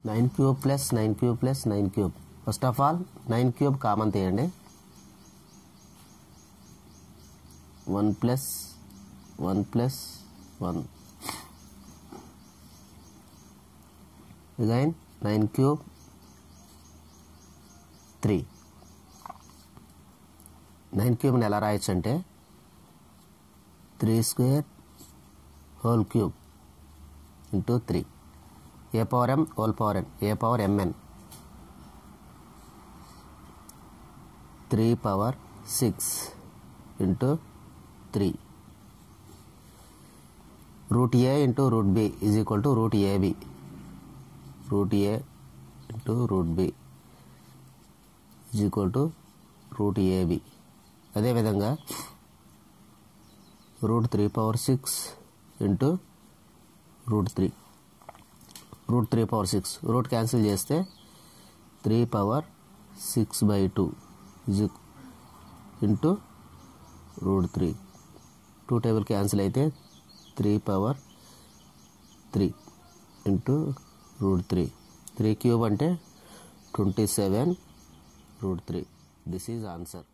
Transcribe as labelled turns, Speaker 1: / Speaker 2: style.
Speaker 1: 9 cube plus 9 cube plus 9 cube. First of all 9 cube common తీయండి. 1 plus 1 plus 1. Again 9 cube 3. 9 cube ని ఎలా రాయొచ్చు అంటే 3 square whole cube into 3. A power m whole power n, a power mn, 3 power 6 into 3. Root a into root b is equal to root ab. Root a into root b is equal to root ab. అదే విధంగా root 3 power 6 into root 3. root 3 power 6 root cancel చేస్తే 3 power 6 by 2 into root 3. 2 table cancel అయితే 3 power 3 into root 3. 3 cube అంటే 27 route 3. This is answer.